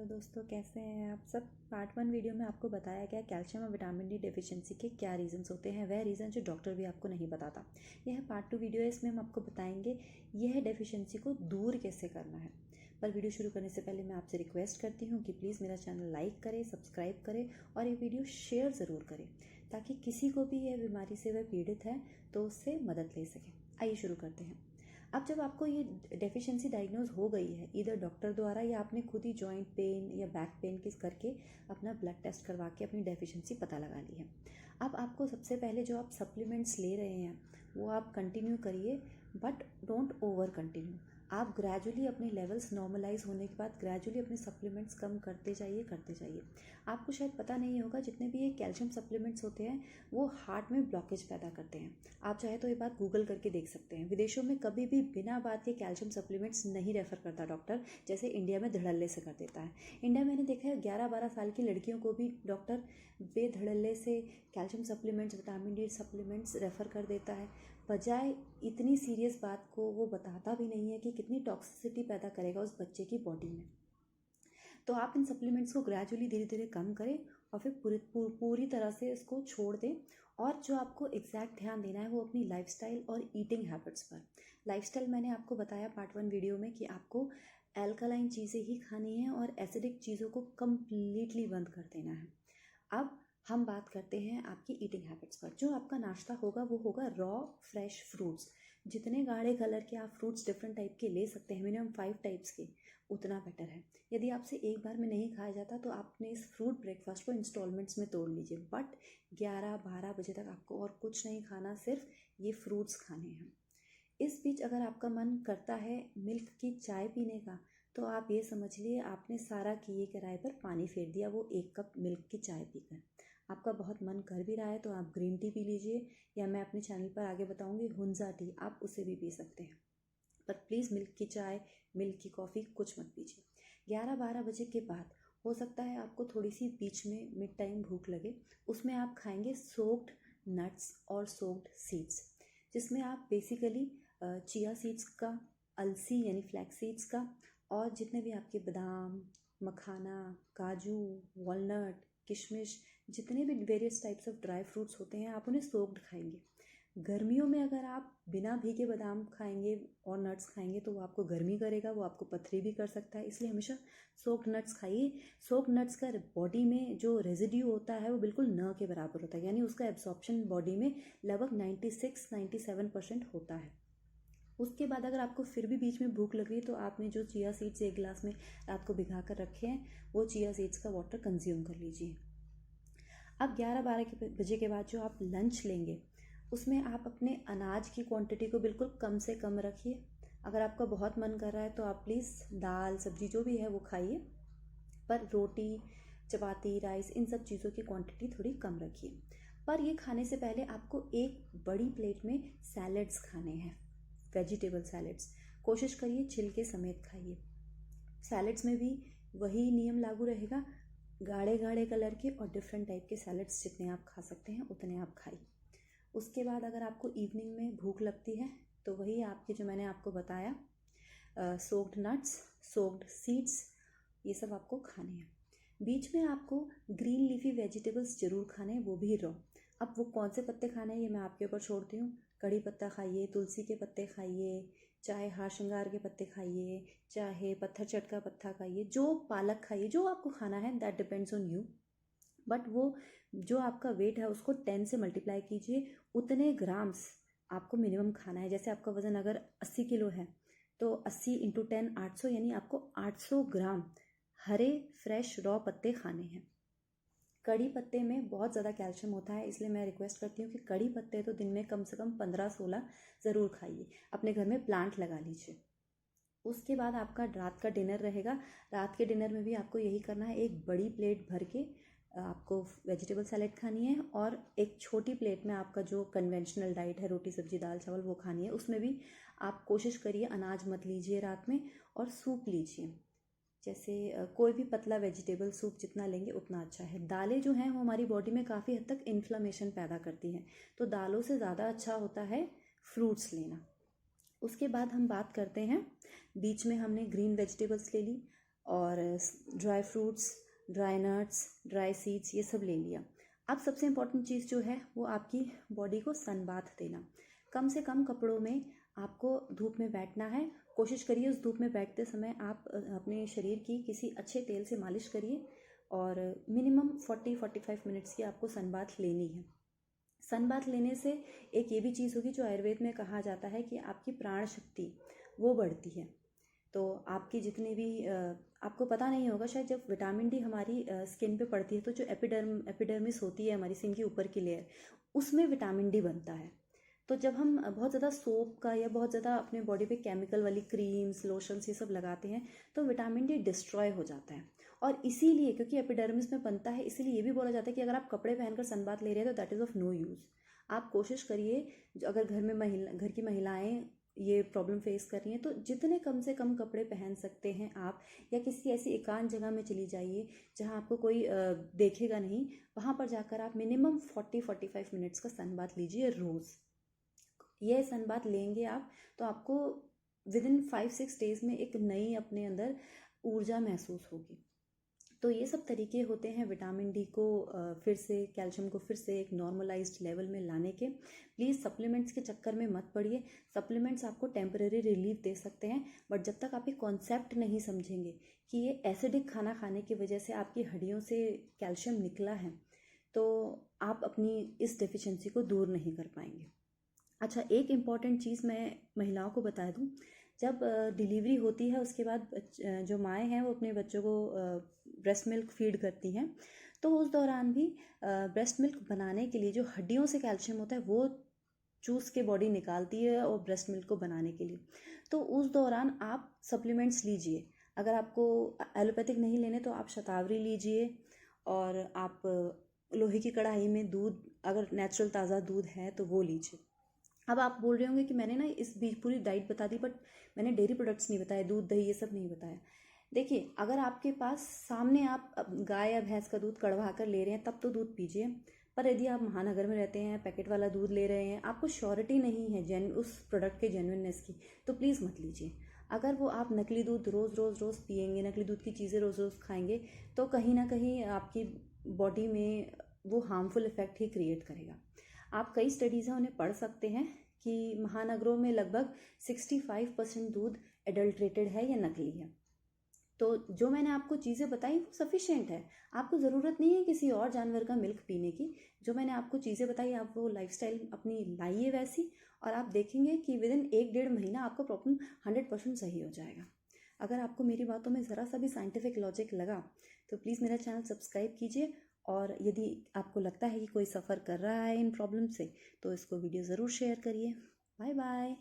दोस्तों, कैसे हैं आप सब। पार्ट 1 वीडियो में आपको बताया गया कैल्शियम और विटामिन डी डेफिशिएंसी के क्या रीजंस होते हैं, वह रीज़न जो डॉक्टर भी आपको नहीं बताता। यह पार्ट 2 वीडियो है, इसमें हम आपको बताएंगे यह डेफिशिएंसी को दूर कैसे करना है। पर वीडियो शुरू करने से पहले मैं आपसे रिक्वेस्ट करती हूँ कि प्लीज़ मेरा चैनल लाइक करें, सब्सक्राइब करें और ये वीडियो शेयर ज़रूर करें ताकि किसी को भी यह बीमारी से वह पीड़ित है तो उससे मदद ले सके। आइए शुरू करते हैं। अब जब आपको ये डेफिशिएंसी डायग्नोज हो गई है इधर डॉक्टर द्वारा या आपने खुद ही जॉइंट पेन या बैक पेन किस करके अपना ब्लड टेस्ट करवा के अपनी डेफिशिएंसी पता लगा ली है, अब आपको सबसे पहले जो आप सप्लीमेंट्स ले रहे हैं वो आप कंटिन्यू करिए, बट डोंट ओवर कंटिन्यू। आप ग्रेजुअली अपने लेवल्स नॉर्मलाइज होने के बाद ग्रेजुअली अपने सप्लीमेंट्स कम करते जाइए। आपको शायद पता नहीं होगा, जितने भी ये कैल्शियम सप्लीमेंट्स होते हैं वो हार्ट में ब्लॉकेज पैदा करते हैं। आप चाहे तो ये बात गूगल करके देख सकते हैं। विदेशों में कभी भी बिना बात के कैल्शियम सप्लीमेंट्स नहीं रेफ़र करता डॉक्टर, जैसे इंडिया में धड़ल्ले से कर देता है। इंडिया में मैंने देखा है 11-12 साल की लड़कियों को भी डॉक्टर बेधड़ल्ले से calcium supplements, vitamin D supplements refer कर देता है, बजाय इतनी सीरियस बात को वो बताता भी नहीं है कि कितनी टॉक्सिसिटी पैदा करेगा उस बच्चे की बॉडी में। तो आप इन सप्लीमेंट्स को ग्रेजुअली धीरे धीरे कम करें और फिर पूरी तरह से इसको छोड़ दें। और जो आपको एग्जैक्ट ध्यान देना है वो अपनी लाइफस्टाइल और ईटिंग हैबिट्स पर। लाइफस्टाइल मैंने आपको बताया पार्ट 1 वीडियो में कि आपको एल्कलाइन चीज़ें ही खानी है और एसिडिक चीज़ों को कम्प्लीटली बंद कर देना है। अब हम बात करते हैं आपकी ईटिंग हैबिट्स पर। जो आपका नाश्ता होगा वो होगा रॉ फ्रेश फ्रूट्स। जितने गाढ़े कलर के आप फ्रूट्स डिफरेंट टाइप के ले सकते हैं, मिनिमम 5 टाइप्स के, उतना बेटर है। यदि आपसे एक बार में नहीं खाया जाता तो आपने इस फ्रूट ब्रेकफास्ट को इंस्टॉलमेंट्स में तोड़ लीजिए, बट 11-12 बजे तक आपको और कुछ नहीं खाना, सिर्फ ये फ्रूट्स खाने हैं। इस बीच अगर आपका मन करता है मिल्क की चाय पीने का, तो आप ये समझ लिए आपने सारा किए कराए पर पानी फेर दिया वो 1 कप मिल्क की चाय पीकर। आपका बहुत मन कर भी रहा है तो आप ग्रीन टी पी लीजिए, या मैं अपने चैनल पर आगे बताऊंगी हुंजा टी, आप उसे भी पी सकते हैं। पर प्लीज़ मिल्क की चाय, मिल्क की कॉफ़ी कुछ मत पीजिए। 11-12 बजे के बाद हो सकता है आपको थोड़ी सी बीच में मिड टाइम भूख लगे, उसमें आप खाएंगे सोक्ड नट्स और सोक्ड सीड्स, जिसमें आप बेसिकली चिया सीड्स का, अलसी यानी फ्लैक्स सीड्स का, और जितने भी आपके बादाम, मखाना, काजू, वॉलनट, किशमिश, जितने भी various types of dry fruits होते हैं आप उन्हें सोक्ड खाएंगे। गर्मियों में अगर आप बिना भीगे बादाम खाएंगे और नट्स खाएंगे तो वो आपको गर्मी करेगा, वो आपको पथरी भी कर सकता है, इसलिए हमेशा सोक्ड नट्स खाइए। सोक्ड नट्स का बॉडी में जो रेजिड्यू होता है वो बिल्कुल न के बराबर होता है, यानी उसका एब्जॉर्प्शन बॉडी में लगभग 96-97% होता है। उसके बाद अगर आपको फिर भी बीच में भूख लग रही है तो आपने जो चिया सीड्स 1 गिलास में रात को भिगा कर रखे हैं वो चिया सीड्स का वाटर कंज्यूम कर लीजिए। अब 11-12 बजे के बाद जो आप लंच लेंगे उसमें आप अपने अनाज की क्वांटिटी को बिल्कुल कम से कम रखिए। अगर आपका बहुत मन कर रहा है तो आप प्लीज़ दाल सब्जी जो भी है वो खाइए, पर रोटी, चपाती, राइस, इन सब चीज़ों की क्वांटिटी थोड़ी कम रखिए। पर ये खाने से पहले आपको एक बड़ी प्लेट में सैलड्स खाने हैं, वेजिटेबल सैलड्स। कोशिश करिए छिलके समेत खाइए। सैलड्स में भी वही नियम लागू रहेगा, गाढ़े गाढ़े कलर के और डिफरेंट टाइप के सैलड्स जितने आप खा सकते हैं उतने आप खाइए। उसके बाद अगर आपको इवनिंग में भूख लगती है तो वही आपके जो मैंने आपको बताया सोक्ड नट्स, सोक्ड सीड्स, ये सब आपको खाने हैं। बीच में आपको ग्रीन लीफी वेजिटेबल्स ज़रूर खाने हैं, वो भी रॉ। अब वो कौन से पत्ते खाने हैं ये मैं आपके ऊपर छोड़ती हूँ। कड़ी पत्ता खाइए, तुलसी के पत्ते खाइए, चाहे हार श्रृंगार के पत्ते खाइए, चाहे पत्थर चट का पत्ता खाइए, जो पालक खाइए, जो आपको खाना है, that depends on you. But वो जो आपका वेट है उसको 10 से मल्टीप्लाई कीजिए, उतने ग्राम्स आपको मिनिमम खाना है। जैसे आपका वज़न अगर 80 किलो है तो 80 × 10 800, यानी आपको 800 ग्राम हरे फ्रेश रॉ पत्ते खाने हैं। कड़ी पत्ते में बहुत ज़्यादा कैल्शियम होता है, इसलिए मैं रिक्वेस्ट करती हूँ कि कड़ी पत्ते तो दिन में कम से कम 15-16 ज़रूर खाइए। अपने घर में प्लांट लगा लीजिए। उसके बाद आपका रात का डिनर रहेगा। रात के डिनर में भी आपको यही करना है, एक बड़ी प्लेट भर के आपको वेजिटेबल सैलेड खानी है और एक छोटी प्लेट में आपका जो कन्वेंशनल डाइट है, रोटी सब्जी दाल चावल, वो खानी है। उसमें भी आप कोशिश करिए अनाज मत लीजिए रात में, और सूप लीजिए। जैसे कोई भी पतला वेजिटेबल सूप जितना लेंगे उतना अच्छा है। दालें जो हैं वो हमारी बॉडी में काफ़ी हद तक इन्फ्लेमेशन पैदा करती हैं, तो दालों से ज़्यादा अच्छा होता है फ्रूट्स लेना। उसके बाद हम बात करते हैं, बीच में हमने ग्रीन वेजिटेबल्स ले ली और dry fruits, dry nuts, dry seeds, ये सब ले लिया। अब सबसे इम्पॉर्टेंट चीज़ जो है वो आपकी बॉडी को सन बाथ देना। कम से कम कपड़ों में आपको धूप में बैठना है। कोशिश करिए उस धूप में बैठते समय आप अपने शरीर की किसी अच्छे तेल से मालिश करिए और मिनिमम 40-45 मिनट्स की आपको सन बाथ लेनी है। सन बाथ लेने से एक ये भी चीज़ होगी जो आयुर्वेद में कहा जाता है कि आपकी प्राण शक्ति वो बढ़ती है। तो आपकी जितने भी आपको पता नहीं होगा शायद, जब विटामिन डी हमारी स्किन पे पड़ती है तो जो एपिडर्मिस होती है हमारी स्किन की ऊपर की लेयर, उसमें विटामिन डी बनता है। तो जब हम बहुत ज़्यादा सोप का या बहुत ज़्यादा अपने बॉडी पे केमिकल वाली क्रीम्स, लोशंस ये सब लगाते हैं तो विटामिन डी डिस्ट्रॉय हो जाता है। और इसीलिए, क्योंकि एपिडर्मिस में बनता है, इसीलिए ये भी बोला जाता है कि अगर आप कपड़े पहनकर सनबाथ ले रहे हैं तो that is of no use. आप कोशिश करिए, अगर घर की महिलाएं ये प्रॉब्लम फेस कर रही हैं तो जितने कम से कम कपड़े पहन सकते हैं आप, या किसी ऐसी एकांत जगह में चली जाइए जहां आपको कोई देखेगा नहीं, वहां पर जाकर आप मिनिमम 40-45 मिनट्स का सन बाथ लीजिए रोज़। यह सन बाथ लेंगे आप तो आपको विद इन 5-6 डेज में एक नई अपने अंदर ऊर्जा महसूस होगी। तो ये सब तरीके होते हैं विटामिन डी को फिर से, कैल्शियम को फिर से एक नॉर्मलाइज्ड लेवल में लाने के। प्लीज़ सप्लीमेंट्स के चक्कर में मत पड़िए। सप्लीमेंट्स आपको टेम्परेरी रिलीफ दे सकते हैं, बट जब तक आप ये कॉन्सेप्ट नहीं समझेंगे कि ये एसिडिक खाना खाने की वजह से आपकी हड्डियों से कैल्शियम निकला है, तो आप अपनी इस डेफिशिएंसी को दूर नहीं कर पाएंगे। अच्छा, एक इम्पॉर्टेंट चीज़ मैं महिलाओं को बता दूं, जब डिलीवरी होती है उसके बाद जो माएँ हैं वो अपने बच्चों को ब्रेस्ट मिल्क फीड करती हैं, तो उस दौरान भी ब्रेस्ट मिल्क बनाने के लिए जो हड्डियों से कैल्शियम होता है वो चूस के बॉडी निकालती है और ब्रेस्ट मिल्क को बनाने के लिए। तो उस दौरान आप सप्लीमेंट्स लीजिए। अगर आपको एलोपैथिक नहीं लेने तो आप शतावरी लीजिए, और आप लोहे की कढ़ाई में दूध, अगर नेचुरल ताज़ा दूध है तो वो लीजिए। अब आप बोल रहे होंगे कि मैंने ना इस बीच पूरी डाइट बता दी बट मैंने डेयरी प्रोडक्ट्स नहीं बताए, दूध दही ये सब नहीं बताया। देखिए, अगर आपके पास सामने आप गाय या भैंस का दूध कड़वा कर ले रहे हैं तब तो दूध पीजिए, पर यदि आप महानगर में रहते हैं, पैकेट वाला दूध ले रहे हैं, आपको श्योरिटी नहीं है उस प्रोडक्ट के जेन्युइननेस की, तो प्लीज़ मत लीजिए। अगर वो आप नकली दूध रोज़ रोज़ रोज़ पियेंगे, नकली दूध की चीज़ें रोज़ रोज़ खाएंगे, तो कहीं ना कहीं आपकी बॉडी में वो हार्मफुल इफेक्ट ही क्रिएट करेगा। आप कई स्टडीज़ हैं उन्हें पढ़ सकते हैं कि महानगरों में लगभग 65% दूध एडल्ट्रेटेड है या नकली है। तो जो मैंने आपको चीज़ें बताई वो सफिशिएंट है, आपको ज़रूरत नहीं है किसी और जानवर का मिल्क पीने की। जो मैंने आपको चीज़ें बताई आप वो लाइफस्टाइल अपनी लाइए वैसी, और आप देखेंगे कि विद इन 1-1.5 महीना आपका प्रॉब्लम 100% सही हो जाएगा। अगर आपको मेरी बातों में ज़रा सा भी साइंटिफिक लॉजिक लगा तो प्लीज़ मेरा चैनल सब्सक्राइब कीजिए, और यदि आपको लगता है कि कोई सफ़र कर रहा है इन प्रॉब्लम से तो इसको वीडियो ज़रूर शेयर करिए। Bye bye.